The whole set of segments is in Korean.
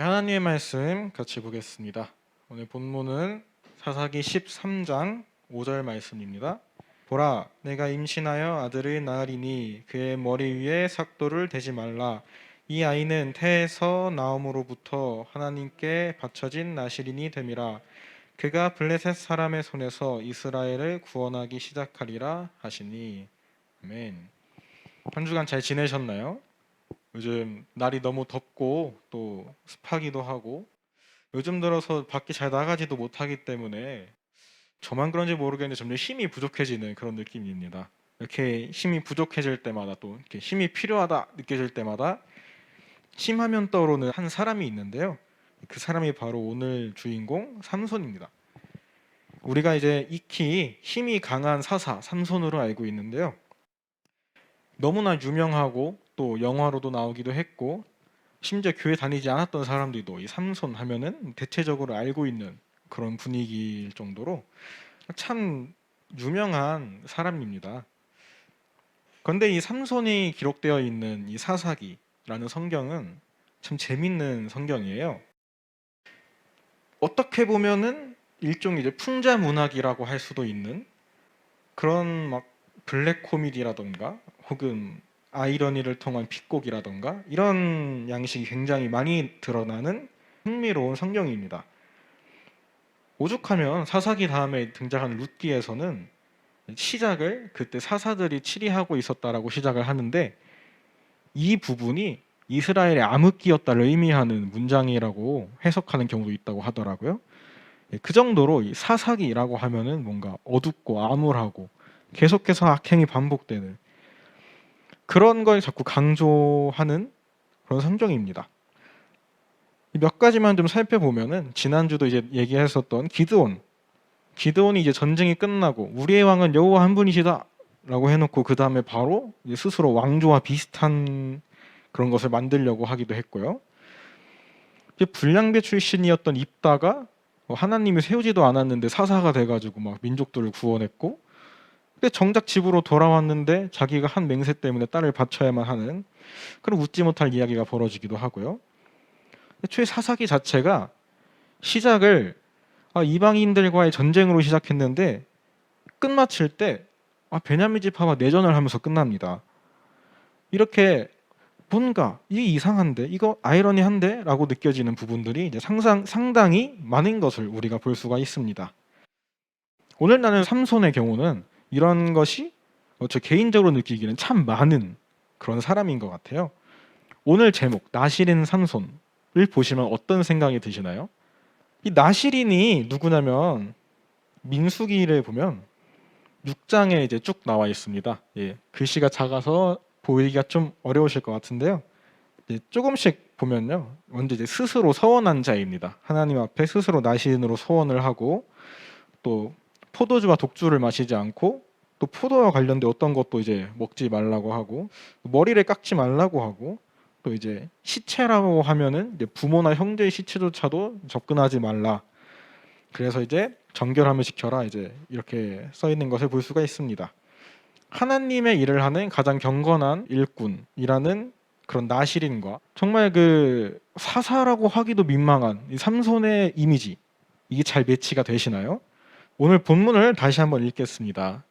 하나님의 말씀 같이 보겠습니다. 오늘 본문은 사사기 13장 5절 말씀입니다. 보라, 내가 임신하여 아들을 낳으리니 그의 머리 위에 삭도를 대지 말라. 이 아이는 태에서 나옴으로부터 하나님께 바쳐진 나실인이 됨이라. 그가 블레셋 사람의 손에서 이스라엘을 구원하기 시작하리라 하시니. 아멘. 한 주간 잘 지내셨나요? 요즘 날이 너무 덥고 또 습하기도 하고 요즘 들어서 밖에 잘 나가지도 못하기 때문에 저만 그런지 모르겠는데 점점 힘이 부족해지는 그런 느낌입니다. 이렇게 힘이 부족해질 때마다 또 이렇게 힘이 필요하다 느껴질 때마다 힘하면 떠오르는 한 사람이 있는데요. 그 사람이 바로 오늘 주인공 삼손입니다. 우리가 이제 익히 힘이 강한 사사 삼손으로 알고 있는데요. 너무나 유명하고 또 영화로도 나오기도 했고 심지어 교회 다니지 않았던 사람들도 이 삼손 하면은 대체적으로 알고 있는 그런 분위기일 정도로 참 유명한 사람입니다. 그런데 이 삼손이 기록되어 있는 이 사사기라는 성경은 참 재밌는 성경이에요. 어떻게 보면은 일종의 이제 풍자 문학이라고 할 수도 있는 그런 막 블랙 코미디라던가 혹은 아이러니를 통한 픽곡이라던가 이런 양식이 굉장히 많이 드러나는 흥미로운 성경입니다. 오죽하면 사사기 다음에 등장하는 룻기에서는 시작을 그때 사사들이 치리하고 있었다라고 시작을 하는데 이 부분이 이스라엘의 암흑기였다를 의미하는 문장이라고 해석하는 경우도 있다고 하더라고요. 그 정도로 이 사사기라고 하면은 뭔가 어둡고 암울하고 계속해서 악행이 반복되는 그런 걸 자꾸 강조하는 그런 성경입니다. 몇 가지만 좀 살펴보면은 지난주도 이제 얘기했었던 기드온이 이제 전쟁이 끝나고 우리의 왕은 여호와 한 분이시다라고 해놓고 그 다음에 바로 이제 스스로 왕조와 비슷한 그런 것을 만들려고 하기도 했고요. 이제 불량배 출신이었던 입다가 하나님이 세우지도 않았는데 사사가 돼가지고 막 민족들을 구원했고, 근데 정작 집으로 돌아왔는데 자기가 한 맹세 때문에 딸을 바쳐야만 하는 그런 웃지 못할 이야기가 벌어지기도 하고요. 애초에 사사기 자체가 시작을 이방인들과의 전쟁으로 시작했는데 끝마칠 때 베냐민 지파와 내전을 하면서 끝납니다. 이렇게 뭔가 이게 이상한데 이거 아이러니한데 라고 느껴지는 부분들이 이제 상당히 많은 것을 우리가 볼 수가 있습니다. 오늘 나는 삼손의 경우는 이런 것이 저 개인적으로 느끼기는 참 많은 그런 사람인 것 같아요. 오늘 제목 나실인 삼손을 보시면 어떤 생각이 드시나요? 이 나실인이 누구냐면 민수기를 보면 6장에 이제 쭉 나와 있습니다. 예, 글씨가 작아서 보이기가 좀 어려우실 것 같은데요. 조금씩 보면요, 먼저 이제 스스로 서원한 자입니다. 하나님 앞에 스스로 나실인으로 서원을 하고 또 포도주와 독주를 마시지 않고 또 포도와 관련된 어떤 것도 이제 먹지 말라고 하고 머리를 깎지 말라고 하고 또 이제 시체라고 하면은 이제 부모나 형제의 시체조차도 접근하지 말라. 그래서 이제 정결함을 지켜라 이제 이렇게 써 있는 것을 볼 수가 있습니다. 하나님의 일을 하는 가장 경건한 일꾼이라는 그런 나실인과 정말 그 사사라고 하기도 민망한 이 삼손의 이미지, 이게 잘 매치가 되시나요? 오늘 본문을 다시 한번 읽겠습니다.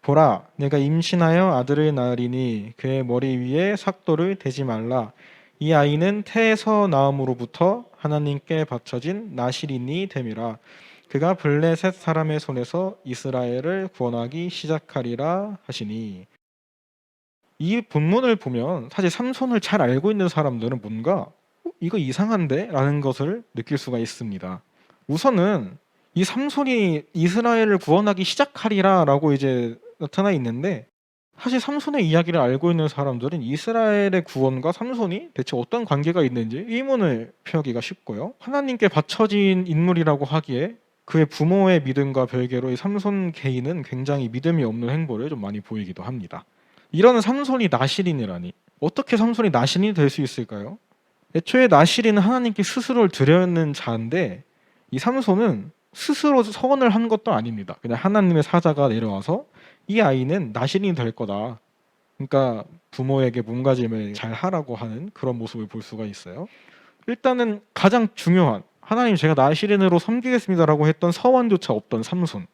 보라, 내가 임신하여 아들을 낳으리니 그의 머리 위에 삭도를 대지 말라. 이 아이는 태에서 나옴으로부터 하나님께 바쳐진 나실인이 됨이라. 그가 블레셋 사람의 손에서 이스라엘을 구원하기 시작하리라 하시니. 이 본문을 보면 사실 삼손을 잘 알고 있는 사람들은 뭔가 이거 이상한데? 라는 것을 느낄 수가 있습니다. 우선은 이 삼손이 이스라엘을 구원하기 시작하리라 라고 이제 나타나 있는데, 사실 삼손의 이야기를 알고 있는 사람들은 이스라엘의 구원과 삼손이 대체 어떤 관계가 있는지 의문을 표하기가 쉽고요. 하나님께 바쳐진 인물이라고 하기에 그의 부모의 믿음과 별개로 이 삼손 개인은 굉장히 믿음이 없는 행보를 좀 많이 보이기도 합니다. 이런 삼손이 나실인이라니, 어떻게 삼손이 나실인이 될 수 있을까요? 애초에 나실인은 하나님께 스스로를 드려는 자인데 이 삼손은 스스로 서원을 한 것도 아닙니다. 그냥 하나님의 사자가 내려와서 이 아이는 나실인이 될 거다, 그러니까 부모에게 몸가짐을 잘 하라고 하는 그런 모습을 볼 수가 있어요. 일단은 가장 중요한 하나님 제가 나시린으로 섬기겠습니다라고 했던 서원조차 없던 삼손.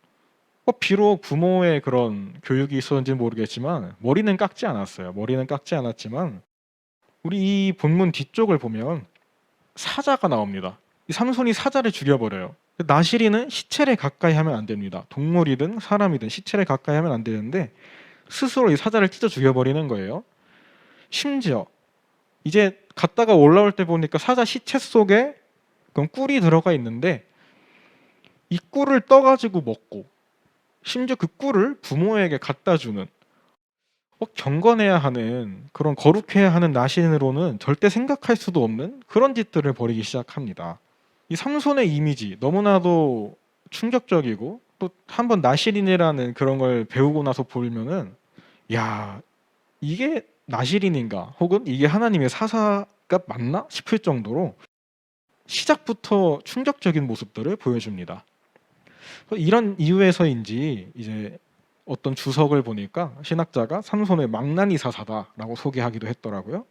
비록 부모의 그런 교육이 있었는지는 모르겠지만 머리는 깎지 않았어요. 머리는 깎지 않았지만 우리 이 본문 뒤쪽을 보면 사자가 나옵니다. 이 삼손이 사자를 죽여버려요. 나시린은 시체를 가까이 하면 안 됩니다. 동물이든 사람이든 시체를 가까이 하면 안 되는데 스스로 이 사자를 찢어 죽여버리는 거예요. 심지어 이제 갔다가 올라올 때 보니까 사자 시체 속에 그럼 꿀이 들어가 있는데 이 꿀을 떠가지고 먹고 심지어 그 꿀을 부모에게 갖다 주는 경건해야 하는 그런 거룩해야 하는 나신으로는 절대 생각할 수도 없는 그런 짓들을 벌이기 시작합니다. 이 삼손의 이미지 너무나도 충격적이고 또 한번 나시린이라는 그런 걸 배우고 나서 보면은 야 이게 나시린인가 혹은 이게 하나님의 사사가 맞나 싶을 정도로 시작부터 충격적인 모습들을 보여줍니다. 이런 이유에서인지 이제 어떤 주석을 보니까 신학자가 삼손의 망나니 사사다라고 소개하기도 했더라고요.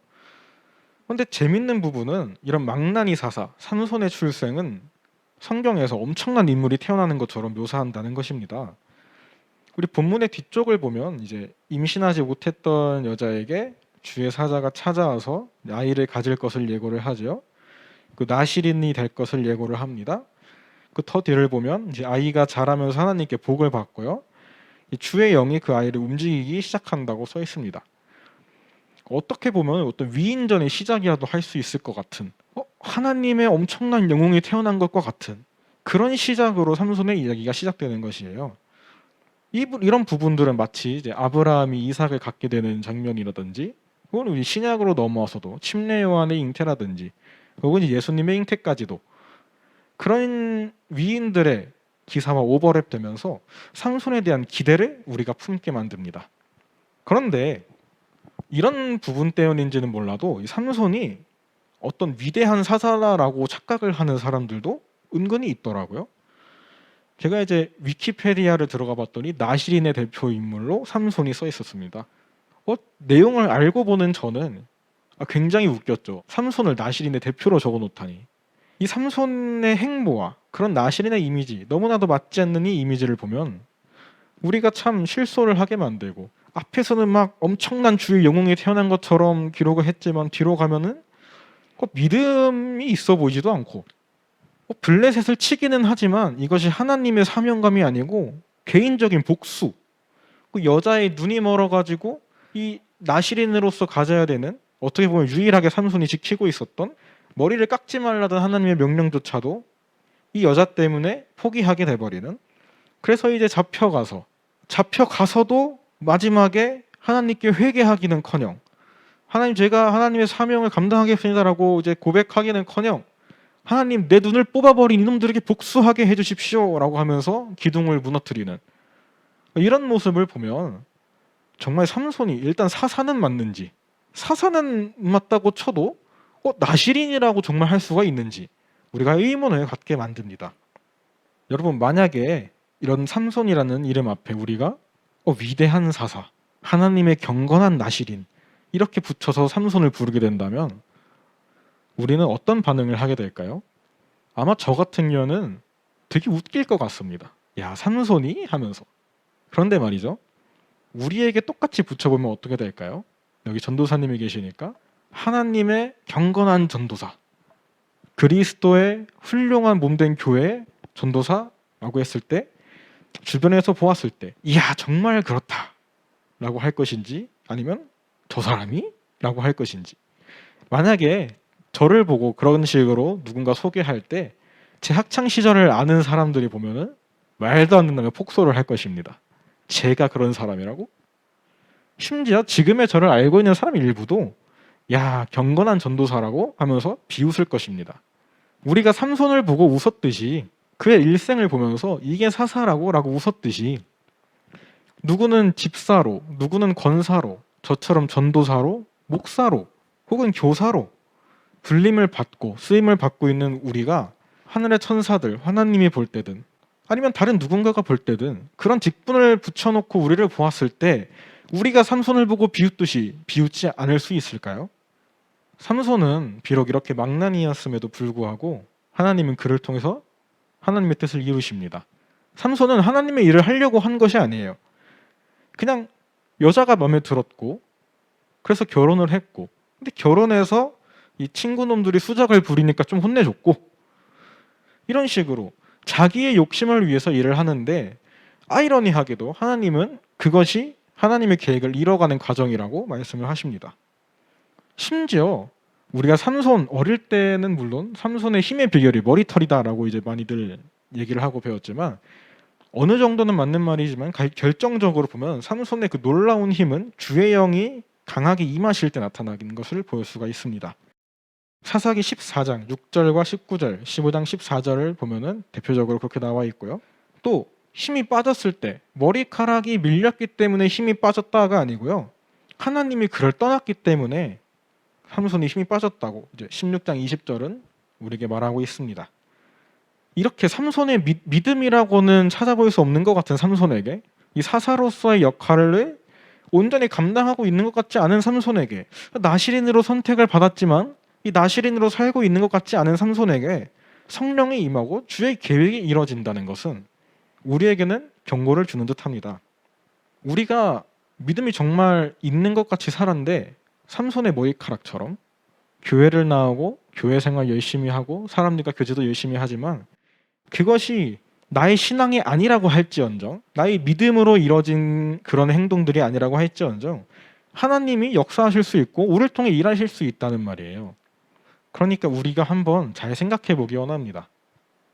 그런데 재밌는 부분은 이런 망나니 사사, 삼손의 출생은 성경에서 엄청난 인물이 태어나는 것처럼 묘사한다는 것입니다. 우리 본문의 뒤쪽을 보면 이제 임신하지 못했던 여자에게 주의 사자가 찾아와서 아이를 가질 것을 예고를 하죠. 그 나시린이 될 것을 예고를 합니다. 그 더 뒤를 보면 이제 아이가 자라면서 하나님께 복을 받고요. 주의 영이 그 아이를 움직이기 시작한다고 써 있습니다. 어떻게 보면 어떤 위인전의 시작이라도 할 수 있을 것 같은 하나님의 엄청난 영웅이 태어난 것과 같은 그런 시작으로 삼손의 이야기가 시작되는 것이에요. 이런 부분들은 마치 이제 아브라함이 이삭을 갖게 되는 장면이라든지 혹은 우리 신약으로 넘어와서도 침례 요한의 잉태라든지 혹은 예수님의 잉태까지도 그런 위인들의 기사와 오버랩되면서 삼손에 대한 기대를 우리가 품게 만듭니다. 그런데 이런 부분 때문인지는 몰라도 이 삼손이 어떤 위대한 사사라고 착각을 하는 사람들도 은근히 있더라고요. 제가 이제 위키페디아를 들어가 봤더니 나시린의 대표 인물로 삼손이 써 있었습니다. 내용을 알고 보는 저는 굉장히 웃겼죠. 삼손을 나시린의 대표로 적어 놓다니. 이 삼손의 행보와 그런 나시린의 이미지 너무나도 맞지 않는 이 이미지를 보면 우리가 참 실소를 하게 만들고 앞에서는 막 엄청난 주의 영웅이 태어난 것처럼 기록을 했지만 뒤로 가면은 믿음이 있어 보이지도 않고 블레셋을 치기는 하지만 이것이 하나님의 사명감이 아니고 개인적인 복수, 그 여자의 눈이 멀어가지고 이 나시린으로서 가져야 되는 어떻게 보면 유일하게 삼손이 지키고 있었던 머리를 깎지 말라던 하나님의 명령조차도 이 여자 때문에 포기하게 돼버리는. 그래서 이제 잡혀가서도 마지막에 하나님께 회개하기는커녕 하나님 제가 하나님의 사명을 감당하겠습니다라고 이제 고백하기는커녕 하나님 내 눈을 뽑아버린 이놈들에게 복수하게 해주십시오라고 하면서 기둥을 무너뜨리는 이런 모습을 보면 정말 삼손이 일단 사사는 맞는지 사사는 맞다고 쳐도 나시린이라고 정말 할 수가 있는지 우리가 의문을 갖게 만듭니다. 여러분 만약에 이런 삼손이라는 이름 앞에 우리가 위대한 사사, 하나님의 경건한 나시린 이렇게 붙여서 삼손을 부르게 된다면 우리는 어떤 반응을 하게 될까요? 아마 저 같은 경우는 되게 웃길 것 같습니다. 야 삼손이? 하면서. 그런데 말이죠. 우리에게 똑같이 붙여보면 어떻게 될까요? 여기 전도사님이 계시니까 하나님의 경건한 전도사, 그리스도의 훌륭한 몸된 교회 전도사라고 했을 때 주변에서 보았을 때 이야 정말 그렇다 라고 할 것인지 아니면 저 사람이? 라고 할 것인지. 만약에 저를 보고 그런 식으로 누군가 소개할 때 제 학창시절을 아는 사람들이 보면은 말도 안 된다며 폭소를 할 것입니다. 제가 그런 사람이라고? 심지어 지금의 저를 알고 있는 사람 일부도 야 경건한 전도사라고 하면서 비웃을 것입니다. 우리가 삼손을 보고 웃었듯이 그의 일생을 보면서 이게 사사라고 라고 웃었듯이 누구는 집사로, 누구는 권사로, 저처럼 전도사로, 목사로 혹은 교사로 불림을 받고 쓰임을 받고 있는 우리가 하늘의 천사들, 하나님이 볼 때든 아니면 다른 누군가가 볼 때든 그런 직분을 붙여놓고 우리를 보았을 때 우리가 삼손을 보고 비웃듯이 비웃지 않을 수 있을까요? 삼손은 비록 이렇게 망나니였음에도 불구하고 하나님은 그를 통해서 하나님의 뜻을 이루십니다. 삼손은 하나님의 일을 하려고 한 것이 아니에요. 그냥 여자가 마음에 들었고 그래서 결혼을 했고, 근데 결혼해서 이 친구놈들이 수작을 부리니까 좀 혼내줬고, 이런 식으로 자기의 욕심을 위해서 일을 하는데, 아이러니하게도 하나님은 그것이 하나님의 계획을 이뤄가는 과정이라고 말씀을 하십니다. 심지어 우리가 삼손 어릴 때는 물론 삼손의 힘의 비결이 머리털이다라고 이제 많이들 얘기를 하고 배웠지만, 어느 정도는 맞는 말이지만 결정적으로 보면 삼손의 그 놀라운 힘은 주의 영이 강하게 임하실 때 나타나는 것을 볼 수가 있습니다. 사사기 14장 6절과 19절, 15장 14절을 보면은 대표적으로 그렇게 나와 있고요. 또 힘이 빠졌을 때 머리카락이 밀렸기 때문에 힘이 빠졌다가 아니고요. 하나님이 그를 떠났기 때문에 삼손이 힘이 빠졌다고 이제 16장 20절은 우리에게 말하고 있습니다. 이렇게 삼손의 믿음이라고는 찾아볼 수 없는 것 같은 삼손에게, 이 사사로서의 역할을 온전히 감당하고 있는 것 같지 않은 삼손에게, 나실인으로 선택을 받았지만 이 나실인으로 살고 있는 것 같지 않은 삼손에게 성령이 임하고 주의 계획이 이뤄진다는 것은 우리에게는 경고를 주는 듯합니다. 우리가 믿음이 정말 있는 것 같이 살았는데 삼손의 머리카락처럼 교회를 나오고 교회 생활 열심히 하고 사람들과 교제도 열심히 하지만 그것이 나의 신앙이 아니라고 할지언정, 나의 믿음으로 이뤄진 그런 행동들이 아니라고 할지언정 하나님이 역사하실 수 있고 우리를 통해 일하실 수 있다는 말이에요. 그러니까 우리가 한번 잘 생각해 보기 원합니다.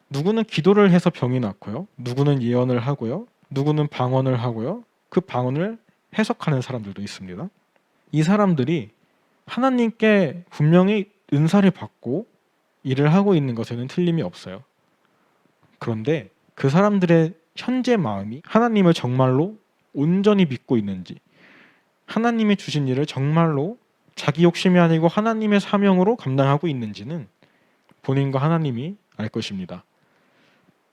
누구는 기도를 해서 병이 낫고요, 누구는 예언을 하고요, 누구는 방언을 하고요, 그 방언을 해석하는 사람들도 있습니다. 이 사람들이 하나님께 분명히 은사를 받고 일을 하고 있는 것에는 틀림이 없어요. 그런데 그 사람들의 현재 마음이 하나님을 정말로 온전히 믿고 있는지, 하나님이 주신 일을 정말로 자기 욕심이 아니고 하나님의 사명으로 감당하고 있는지는 본인과 하나님이 알 것입니다.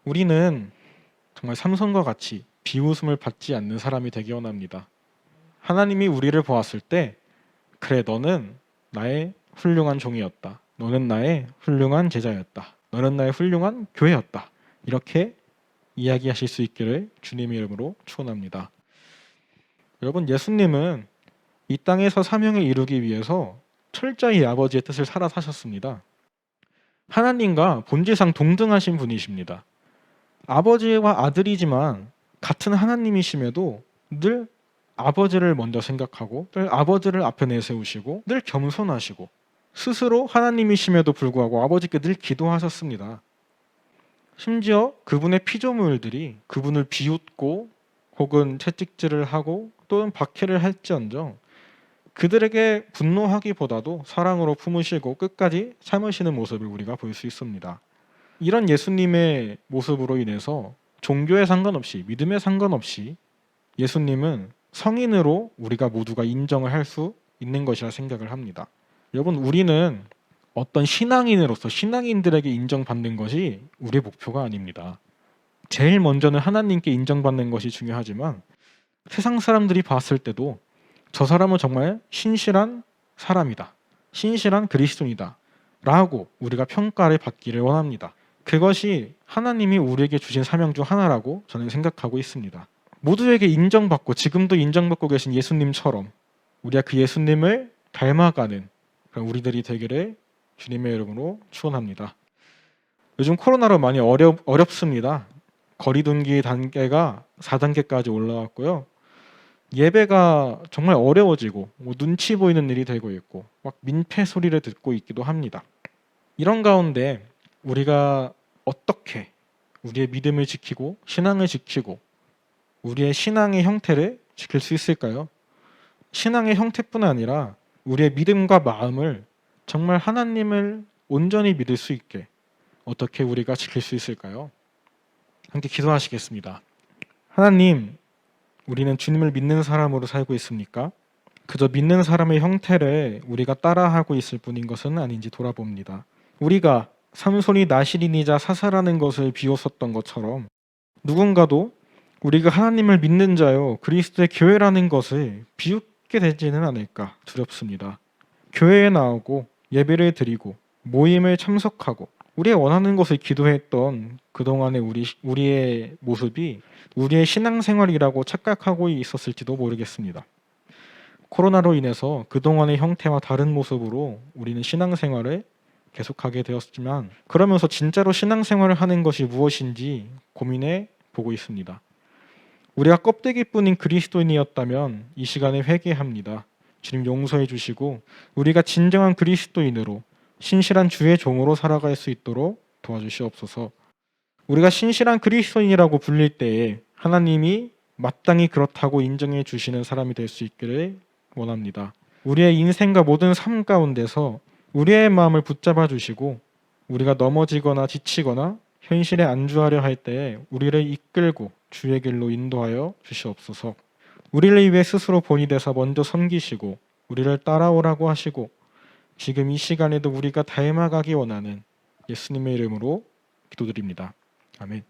우리는 정말 삼손과 같이 비웃음을 받지 않는 사람이 되기 원합니다. 하나님이 우리를 보았을 때, 그래, 너는 나의 훌륭한 종이었다, 너는 나의 훌륭한 제자였다, 너는 나의 훌륭한 교회였다, 이렇게 이야기하실 수 있기를 주님의 이름으로 축원합니다. 여러분, 예수님은 이 땅에서 사명을 이루기 위해서 철저히 아버지의 뜻을 살아 사셨습니다. 하나님과 본질상 동등하신 분이십니다. 아버지와 아들이지만 같은 하나님이심에도 늘 아버지를 먼저 생각하고 늘 아버지를 앞에 내세우시고 늘 겸손하시고 스스로 하나님이심에도 불구하고 아버지께 늘 기도하셨습니다. 심지어 그분의 피조물들이 그분을 비웃고 혹은 채찍질을 하고 또는 박해를 할지언정 그들에게 분노하기보다도 사랑으로 품으시고 끝까지 참으시는 모습을 우리가 볼 수 있습니다. 이런 예수님의 모습으로 인해서 종교에 상관없이, 믿음에 상관없이 예수님은 성인으로 우리가 모두가 인정을 할 수 있는 것이라 생각을 합니다. 여러분, 우리는 어떤 신앙인으로서 신앙인들에게 인정받는 것이 우리의 목표가 아닙니다. 제일 먼저는 하나님께 인정받는 것이 중요하지만 세상 사람들이 봤을 때도 저 사람은 정말 신실한 사람이다, 신실한 그리스도인이다 라고 우리가 평가를 받기를 원합니다. 그것이 하나님이 우리에게 주신 사명 중 하나라고 저는 생각하고 있습니다. 모두에게 인정받고 지금도 인정받고 계신 예수님처럼 우리가 그 예수님을 닮아가는 그런 우리들이 되기를 주님의 이름으로 축원합니다. 요즘 코로나로 많이 어렵습니다. 거리두기 단계가 4단계까지 올라왔고요. 예배가 정말 어려워지고 눈치 보이는 일이 되고 있고 막 민폐 소리를 듣고 있기도 합니다. 이런 가운데 우리가 어떻게 우리의 믿음을 지키고 신앙을 지키고 우리의 신앙의 형태를 지킬 수 있을까요? 신앙의 형태뿐 아니라 우리의 믿음과 마음을 정말 하나님을 온전히 믿을 수 있게 어떻게 우리가 지킬 수 있을까요? 함께 기도하시겠습니다. 하나님, 우리는 주님을 믿는 사람으로 살고 있습니까? 그저 믿는 사람의 형태를 우리가 따라하고 있을 뿐인 것은 아닌지 돌아봅니다. 우리가 삼손이 나실인이자 사사라는 것을 비웃었던 것처럼 누군가도 우리가 하나님을 믿는 자요 그리스도의 교회라는 것을 비웃게 되지는 않을까 두렵습니다. 교회에 나오고 예배를 드리고 모임을 참석하고 우리의 원하는 것을 기도했던 그동안의 우리의 모습이 우리의 신앙생활이라고 착각하고 있었을지도 모르겠습니다. 코로나로 인해서 그동안의 형태와 다른 모습으로 우리는 신앙생활을 계속하게 되었지만 그러면서 진짜로 신앙생활을 하는 것이 무엇인지 고민해 보고 있습니다. 우리가 껍데기뿐인 그리스도인이었다면 이 시간에 회개합니다. 주님 용서해 주시고 우리가 진정한 그리스도인으로 신실한 주의 종으로 살아갈 수 있도록 도와주시옵소서. 우리가 신실한 그리스도인이라고 불릴 때에 하나님이 마땅히 그렇다고 인정해 주시는 사람이 될 수 있기를 원합니다. 우리의 인생과 모든 삶 가운데서 우리의 마음을 붙잡아 주시고 우리가 넘어지거나 지치거나 현실에 안주하려 할 때에 우리를 이끌고 주의 길로 인도하여 주시옵소서. 우리를 위해 스스로 본이 되사 먼저 섬기시고 우리를 따라오라고 하시고 지금 이 시간에도 우리가 닮아가기 원하는 예수님의 이름으로 기도드립니다. 아멘.